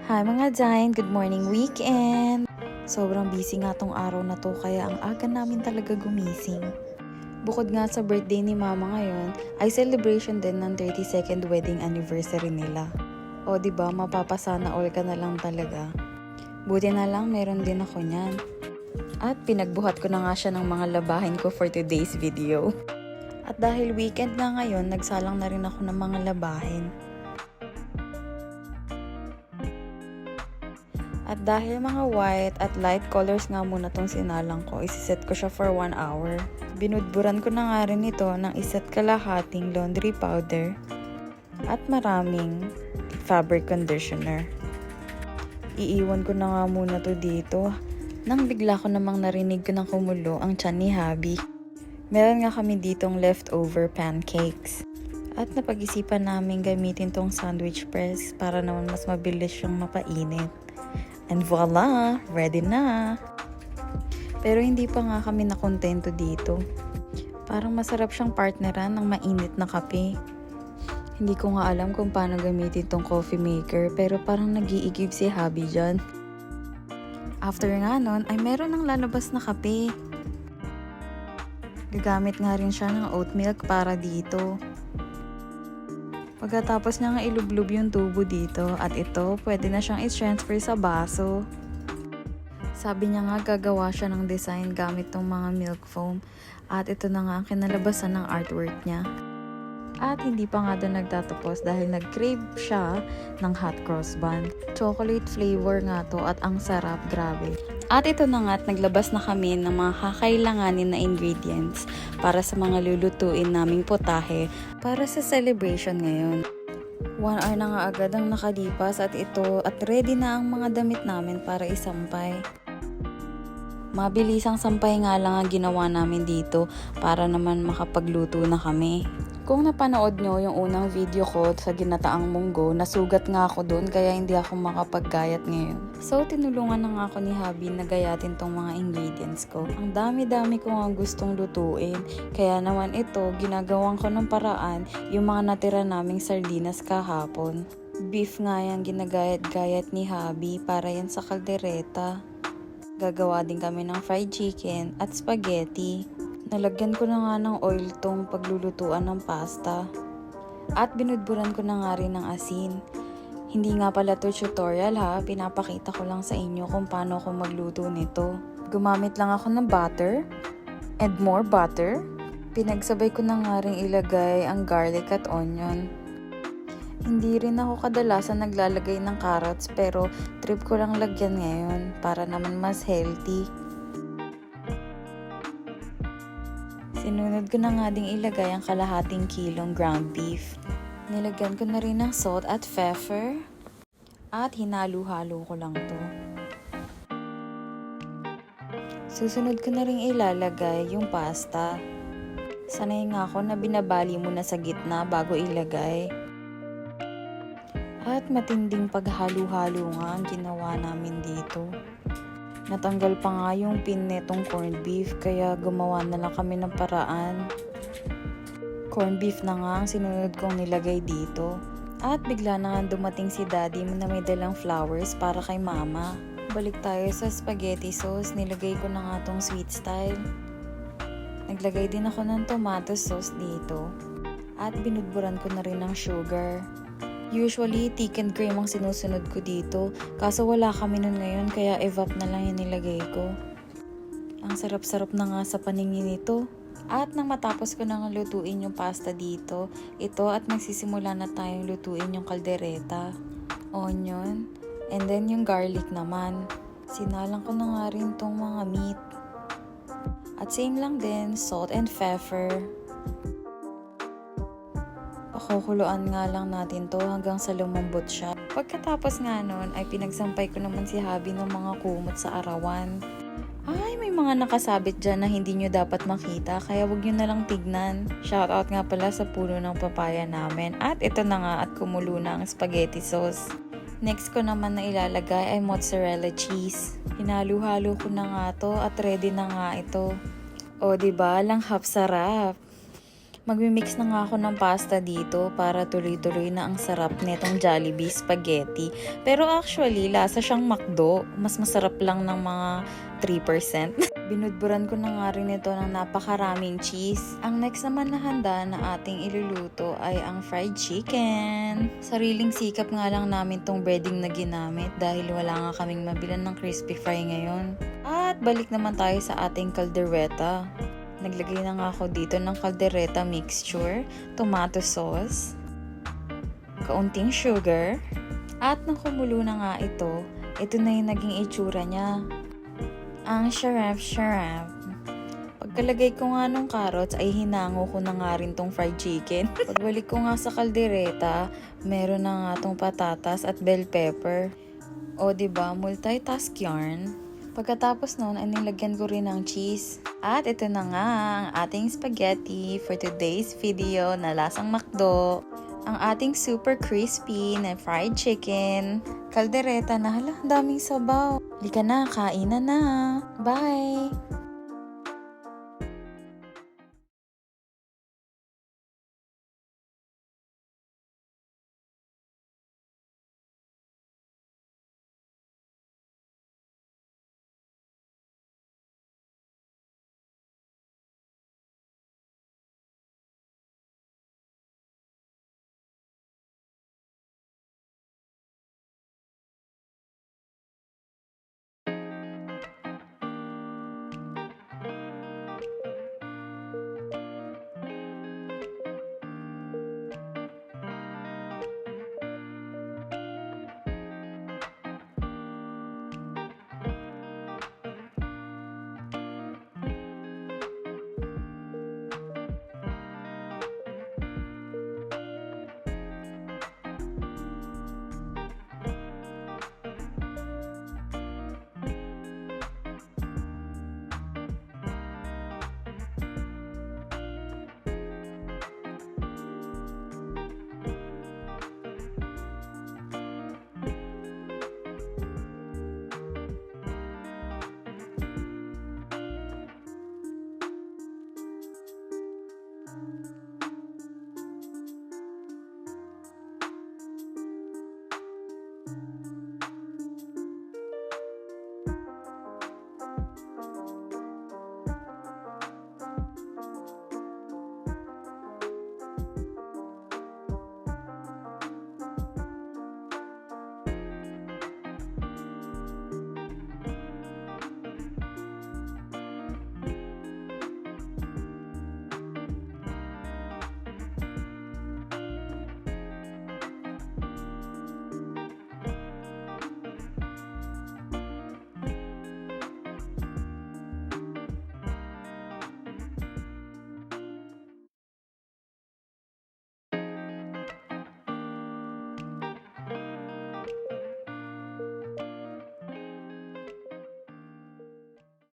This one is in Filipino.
Hi mga Jain! Good morning weekend! Sobrang busy nga tong araw na to kaya ang aga namin talaga gumising. Bukod nga sa birthday ni mama ngayon, ay celebration din ng 32nd wedding anniversary nila. O diba, mapapasana all ka na lang talaga. Buti na lang meron din ako niyan. At pinagbuhat ko na nga siya ng mga labahin ko for today's video. At dahil weekend na ngayon, nagsalang na rin ako ng mga labahin. At dahil mga white at light colors nga muna tong sinalang ko, isiset ko siya for 1 hour. Binudburan ko na nga rin ito ng isa't kalahating laundry powder at maraming fabric conditioner. Iiwan ko na nga muna to dito nang bigla ko namang narinig ko ng kumulo ang tiyan ni Habi. Meron nga kami ditong leftover pancakes. At napag-isipan namin gamitin tong sandwich press para naman mas mabilis siyang mapainit. And voila! Ready na! Pero hindi pa nga kami nakontento dito. Parang masarap siyang partneran ng mainit na kape. Hindi ko nga alam kung paano gamitin tong coffee maker pero parang nag-iigib si Habi dyan. After nga nun ay meron ng lalabas na kape. Gagamit nga rin siya ng oat milk para dito. Pagkatapos niya nga ilublob yung tubo dito at ito pwede na siyang i-transfer sa baso. Sabi niya nga gagawa siya ng design gamit tong mga milk foam at ito na nga ang kinalabasan ng artwork niya. At hindi pa nga doon nagtatapos dahil nag-crave siya ng hot cross bun. Chocolate flavor nga to at ang sarap, grabe. At ito na nga at naglabas na kami ng mga kakailanganin na ingredients para sa mga lulutuin naming potahe para sa celebration ngayon. 1 hour na nga agad ang nakalipas at ready na ang mga damit namin para isampay. Mabilisang sampay nga lang ang ginawa namin dito para naman makapagluto na kami. Kung napanood nyo yung unang video ko sa ginataang munggo, nasugat nga ako doon kaya hindi ako makapaggayat ngayon. So tinulungan na nga ako ni Habi na gayatin tong mga ingredients ko. Ang dami-dami ko nga gustong lutuin, kaya naman ito ginagawan ko ng paraan yung mga natira naming sardinas kahapon. Beef nga yung ginagayat-gayat ni Habi para yan sa kaldereta. Gagawa din kami ng fried chicken at spaghetti. Nalagyan ko na nga ng oil tong paglulutuan ng pasta. At binudburan ko na nga rin ng asin. Hindi nga pala to tutorial ha, pinapakita ko lang sa inyo kung paano ako magluto nito. Gumamit lang ako ng butter and more butter. Pinagsabay ko na nga rin ilagay ang garlic at onion. Hindi rin ako kadalasan naglalagay ng carrots pero trip ko lang lagyan ngayon para naman mas healthy. Sinunod ko na nga ding ilagay ang kalahating kilong ground beef. Nilagyan ko na rin ng salt at pepper. At hinalo-halo ko lang to. Susunod ko na rin ilalagay yung pasta. Sanay nga ako na binabali muna sa gitna bago ilagay. At matinding paghalo-halo nga ang ginawa namin dito. Natanggal pa nga yung pin netong corned beef kaya gumawa na lang kami ng paraan. Corned beef na nga ang sinunod kong nilagay dito. At bigla na nga dumating si daddy na may dalang flowers para kay mama. Balik tayo sa spaghetti sauce, nilagay ko na nga tong sweet style. Naglagay din ako ng tomato sauce dito. At binudburan ko na rin ng sugar. Usually, thickened cream ang sinusunod ko dito. Kaso wala kami nun ngayon, kaya evap na lang yung nilagay ko. Ang sarap-sarap na nga sa paningin nito. At nang matapos ko na nga lutuin yung pasta dito, ito at magsisimula na tayong lutuin yung kaldereta, onion, and then yung garlic naman. Sinalang ko na nga rin tong mga meat. At same lang din, salt and pepper. Pakukuluan nga lang natin to hanggang sa lumambot siya. Pagkatapos nga nun ay pinagsampay ko naman si Habi ng mga kumot sa arawan. Ay, may mga nakasabit dyan na hindi nyo dapat makita kaya wag nyo na lang tignan. Shoutout nga pala sa puno ng papaya namin. At ito na nga at kumulo na ang spaghetti sauce. Next ko naman na ilalagay ay mozzarella cheese. Hinalo-halo ko na nga to at ready na nga ito. O diba, langhap sarap. Magmimix na nga ako ng pasta dito para tuloy-tuloy na ang sarap nitong Jollibee spaghetti. Pero actually, lasa siyang McDo. Mas masarap lang ng mga 3%. Binudburan ko na nga rin ito ng napakaraming cheese. Ang next naman na handa na ating iluluto ay ang fried chicken. Sariling sikap nga lang namin tong breading na ginamit dahil wala nga kaming mabilan ng crispy fry ngayon. At balik naman tayo sa ating caldereta. Naglagay na nga ako dito ng caldereta mixture, tomato sauce, kaunting sugar, at nang kumulo na nga ito na yung naging itsura niya. Ang sarap. Pagkalagay ko nga nung carrots ay hinango ko na nga rin tong fried chicken. Pagbalik ko nga sa caldereta, meron na nga tong patatas at bell pepper. O diba, multitask yarn. Pagkatapos nun, ay nilagyan ko rin ng cheese. At ito na nga ang ating spaghetti for today's video na lasang McDo. Ang ating super crispy na fried chicken. Caldereta na, hala, daming sabaw. Lika na, kainan na. Bye!